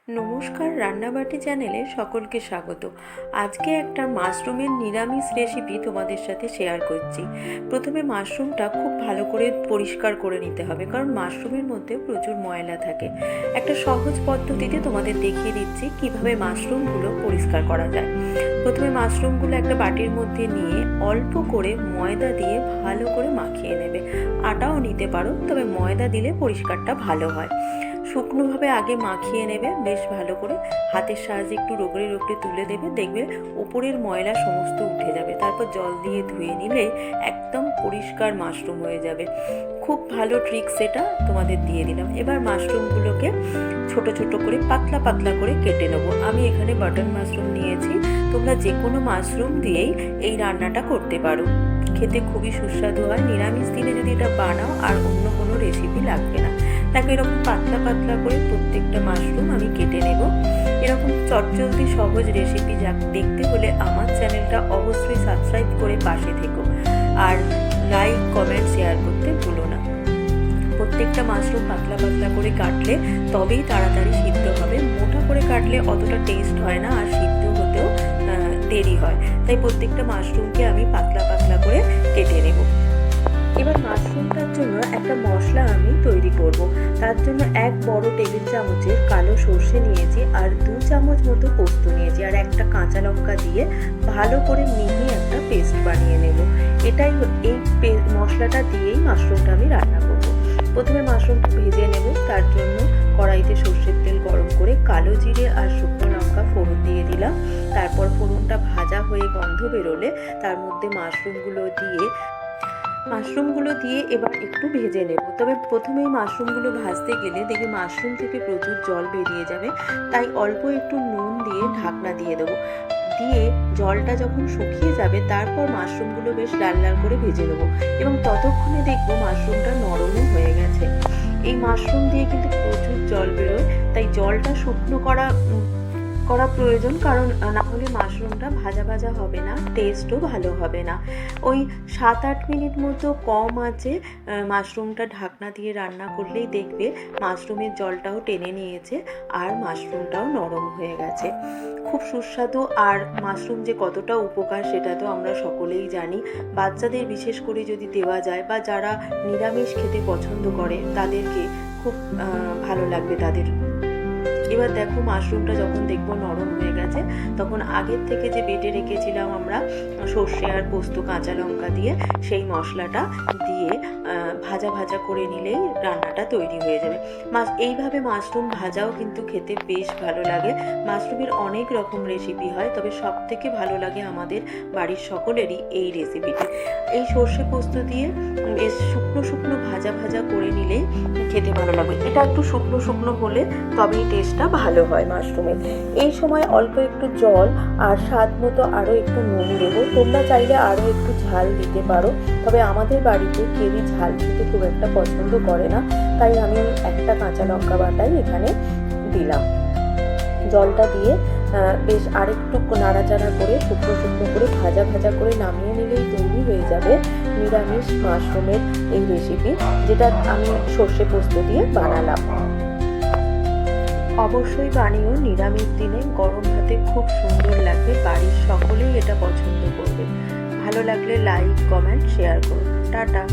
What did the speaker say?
নমস্কার, রান্নাবাটি চ্যানেলে সকলকে স্বাগত। আজকে একটা মাশরুমের নিরামিষ রেসিপি তোমাদের সাথে শেয়ার করছি। প্রথমে মাশরুমটা খুব ভালো করে পরিষ্কার করে নিতে হবে, কারণ মাশরুমের মধ্যে প্রচুর ময়লা থাকে। একটা সহজ পদ্ধতিতে তোমাদের দেখিয়ে দিচ্ছি কিভাবে মাশরুমগুলো পরিষ্কার করা যায়। প্রথমে মাশরুমগুলো একটা বাটির মধ্যে নিয়ে অল্প করে ময়দা দিয়ে ভালো করে মাখিয়ে নেবে। আটাও নিতে পারো, তবে ময়দা দিলে পরিষ্কারটা ভালো হয়। শুকনোভাবে আগে মাখিয়ে নেবে বেশ ভালো করে, হাতের সাহায্যে একটু রগড়ে রগড়ে তুলে দেবে, দেখবে ওপরের ময়লা সমস্ত উঠে যাবে। তারপর জল দিয়ে ধুয়ে নিলে একদম পরিষ্কার মাশরুম হয়ে যাবে। খুব ভালো ট্রিক্স, এটা তোমাদের দিয়ে দিলাম। এবার মাশরুমগুলোকে ছোট ছোট করে পাতলা পাতলা করে কেটে নেবো। আমি এখানে বাটন মাশরুম নিয়েছি, তোমরা যে কোনো মাশরুম দিয়েই এই রান্নাটা করতে পারো। খেতে খুবই সুস্বাদু হয়। নিরামিষ দিনে যদি এটা বানাও আর অন্য কোনো রেসিপি লাগবে না। তাকে এরকম পাতলা পাতলা করে প্রত্যেকটা মাশরুম আমি কেটে নেব। এরকম চটজলদি সহজ রেসিপি দেখতে হলে আমার চ্যানেলটা অবশ্যই সাবস্ক্রাইব করে পাশে থেকো, আর লাইক কমেন্ট শেয়ার করতে ভুলো না। প্রত্যেকটা মাশরুম পাতলা পাতলা করে কাটলে তবেই তাড়াতাড়ি সিদ্ধ হবে। মোটা করে কাটলে অতটা টেস্ট হয় না, আর সিদ্ধ হতেও দেরি হয়। তাই প্রত্যেকটা মাশরুমকে আমি পাতলা পাতলা করে কেটে নেব। এবার মাশরুমটার জন্য একটা মশলা আমি তৈরি করব। তার জন্য এক বড় টেবিল চামচের কালো সর্ষে নিয়েছি, আর 2 চামচ মতো পোস্ত নিয়েছি, আর একটা কাঁচা লঙ্কা দিয়ে ভালো করে মিহি একটা পেস্ট বানিয়ে নেব। এই মশলাটা দিয়েই মাশরুমটা আমি রান্না করব। প্রথমে মাশরুমটা ভেজে নেব। তার জন্য কড়াইতে সর্ষের তেল গরম করে কালো জিরে আর শুকনো লঙ্কা ফোড়ন দিয়ে দিলাম। তারপর ফোড়নটা ভাজা হয়ে গন্ধ বেরোলে তার মধ্যে মাশরুমগুলো দিয়ে এবার একটু ভেজে নেব। তবে প্রথমেই মাশরুমগুলো ভাজতে গেলে দেখি মাশরুম থেকে প্রচুর জল বেরিয়ে যাবে, তাই অল্প একটু নুন দিয়ে ঢাকনা দিয়ে দেবো। দিয়ে জলটা যখন শুকিয়ে যাবে তারপর মাশরুমগুলো বেশ লাল লাল করে ভেজে নেবো, এবং ততক্ষণে দেখবো মাশরুমটা নরমও হয়ে গেছে। এই মাশরুম দিয়ে কিন্তু প্রচুর জল বেরোয়, তাই জলটা শুকনো করা প্রয়োজন, কারণ না হলে মাশরুমটা ভাজা ভাজা হবে না, টেস্টও ভালো হবে না। ওই 7-8 মিনিট মতো কম আঁচে মাশরুমটা ঢাকনা দিয়ে রান্না করলেই দেখবে মাশরুমের জলটাও টেনে নিয়েছে আর মাশরুমটাও নরম হয়ে গেছে। খুব সুস্বাদু, আর মাশরুম যে কতটা উপকার সেটা তো আমরা সকলেই জানি। বাচ্চাদের বিশেষ করে যদি দেওয়া যায়, বা যারা নিরামিষ খেতে পছন্দ করে তাদেরকে খুব ভালো লাগবে তাদের। এবার দেখো মাশরুমটা যখন দেখবো নরম হয়ে গেছে, তখন আগের থেকে যে বেটে রেখেছিলাম আমরা সর্ষে আর পোস্ত কাঁচা লঙ্কা দিয়ে, সেই মশলাটা দিয়ে ভাজা ভাজা করে নিলেই রান্নাটা তৈরি হয়ে যাবে। এইভাবে মাশরুম ভাজাও কিন্তু খেতে বেশ ভালো লাগে। মাশরুমের অনেক রকম রেসিপি হয়, তবে সব থেকে ভালো লাগে আমাদের বাড়ির সকলেরই এই রেসিপিটি। এই সর্ষে পোস্ত দিয়ে বেশ শুকনো শুকনো ভাজা ভাজা করে নিলেই খেতে ভালো লাগবে। এটা একটু শুকনো শুকনো হলে তবেই টেস্টটা ভালো হয় মাশরুমের। এই সময় অল্প একটু জল আর স্বাদ মতো আরও একটু নুন দেবো। তোমরা চাইলে আরও একটু ঝাল দিতে পারো, তবে আমাদের বাড়িতে কেউই ঝাল খেতে খুব একটা পছন্দ করে না, তাই আমি একটা কাঁচা লঙ্কা বাটাই এখানে দিলাম। জলটা দিয়ে বেশ আরেকটু নাড়াচাড়া করে শুকনো শুকনো করে ভাজা ভাজা করে নামিয়ে নিলেই তৈরি হয়ে যাবে নিরামিষ মাশরুমের এই রেসিপি, যেটা আমি সর্ষে পোস্ত দিয়ে বানালাম। অবশ্যই বানিও, নিরামিষ দিনে গরম ভাতে খুব সুন্দর লাগবে। বাড়ির সকলেই এটা পছন্দ করবে। ভালো লাগলে লাইক কমেন্ট শেয়ার করো। টাটা।